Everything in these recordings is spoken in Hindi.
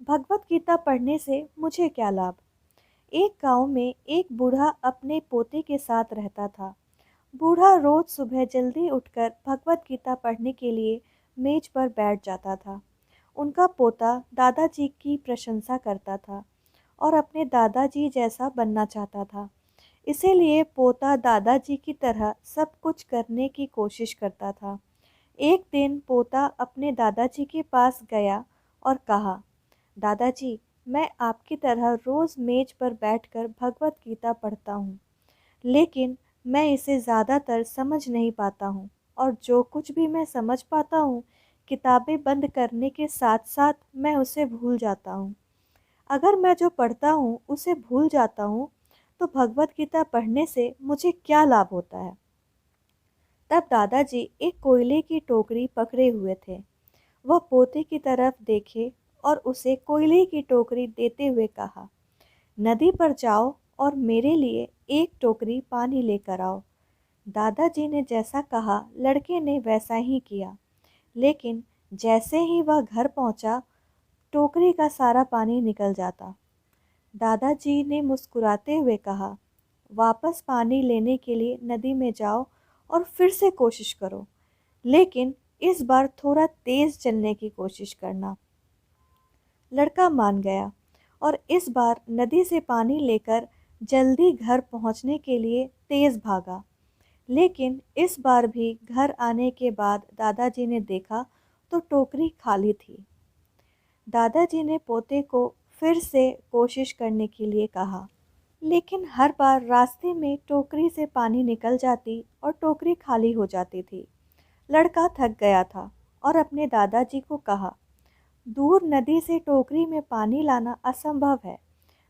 भगवत गीता पढ़ने से मुझे क्या लाभ। एक गांव में एक बूढ़ा अपने पोते के साथ रहता था। बूढ़ा रोज सुबह जल्दी उठकर भगवत गीता पढ़ने के लिए मेज पर बैठ जाता था। उनका पोता दादाजी की प्रशंसा करता था और अपने दादाजी जैसा बनना चाहता था। इसीलिए पोता दादाजी की तरह सब कुछ करने की कोशिश करता था। एक दिन पोता अपने दादाजी के पास गया और कहा, दादाजी, मैं आपकी तरह रोज़ मेज पर बैठकर भगवत गीता पढ़ता हूँ, लेकिन मैं इसे ज़्यादातर समझ नहीं पाता हूँ और जो कुछ भी मैं समझ पाता हूँ, किताबें बंद करने के साथ साथ मैं उसे भूल जाता हूँ। अगर मैं जो पढ़ता हूँ उसे भूल जाता हूँ, तो भगवत गीता पढ़ने से मुझे क्या लाभ होता है। तब दादाजी एक कोयले की टोकरी पकड़े हुए थे। वह पोते की तरफ देखे और उसे कोयले की टोकरी देते हुए कहा, नदी पर जाओ और मेरे लिए एक टोकरी पानी लेकर आओ। दादाजी ने जैसा कहा लड़के ने वैसा ही किया, लेकिन जैसे ही वह घर पहुंचा, टोकरी का सारा पानी निकल जाता। दादाजी ने मुस्कुराते हुए कहा, वापस पानी लेने के लिए नदी में जाओ और फिर से कोशिश करो, लेकिन इस बार थोड़ा तेज़ चलने की कोशिश करना। लड़का मान गया और इस बार नदी से पानी लेकर जल्दी घर पहुंचने के लिए तेज़ भागा। लेकिन इस बार भी घर आने के बाद दादाजी ने देखा तो टोकरी खाली थी। दादाजी ने पोते को फिर से कोशिश करने के लिए कहा, लेकिन हर बार रास्ते में टोकरी से पानी निकल जाती और टोकरी खाली हो जाती थी। लड़का थक गया था और अपने दादाजी को कहा, दूर नदी से टोकरी में पानी लाना असंभव है।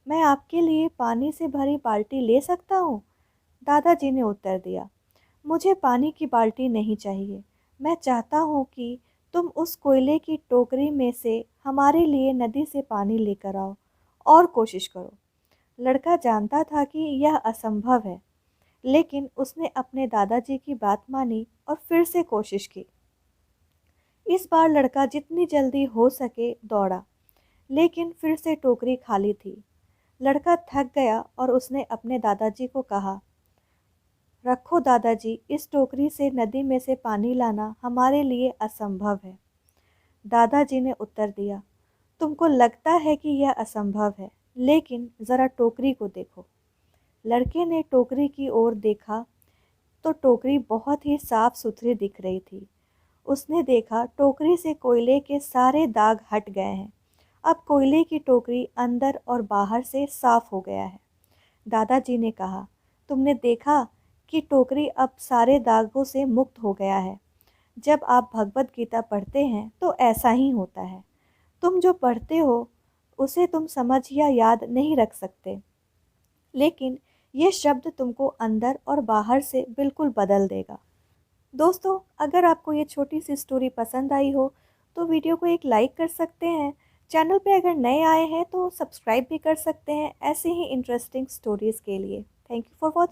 मैं आपके लिए पानी से भरी बाल्टी ले सकता हूँ। दादाजी ने उत्तर दिया, मुझे पानी की बाल्टी नहीं चाहिए। मैं चाहता हूँ कि तुम उस कोयले की टोकरी में से हमारे लिए नदी से पानी लेकर आओ और कोशिश करो। लड़का जानता था कि यह असंभव है, लेकिन उसने अपने दादाजी की बात मानी और फिर से कोशिश की। इस बार लड़का जितनी जल्दी हो सके दौड़ा, लेकिन फिर से टोकरी खाली थी। लड़का थक गया और उसने अपने दादाजी को कहा, रखो दादाजी, इस टोकरी से नदी में से पानी लाना हमारे लिए असंभव है। दादाजी ने उत्तर दिया, तुमको लगता है कि यह असंभव है, लेकिन ज़रा टोकरी को देखो। लड़के ने टोकरी की ओर देखा तो टोकरी बहुत ही साफ सुथरी दिख रही थी। उसने देखा टोकरी से कोयले के सारे दाग हट गए हैं। अब कोयले की टोकरी अंदर और बाहर से साफ हो गया है। दादाजी ने कहा, तुमने देखा कि टोकरी अब सारे दागों से मुक्त हो गया है। जब आप भगवत गीता पढ़ते हैं तो ऐसा ही होता है। तुम जो पढ़ते हो उसे तुम समझ या याद नहीं रख सकते, लेकिन ये शब्द तुमको अंदर और बाहर से बिल्कुल बदल देगा। दोस्तों, अगर आपको ये छोटी सी स्टोरी पसंद आई हो तो वीडियो को एक लाइक कर सकते हैं। चैनल पे अगर नए आए हैं तो सब्सक्राइब भी कर सकते हैं ऐसे ही इंटरेस्टिंग स्टोरीज़ के लिए। Thank you for watching.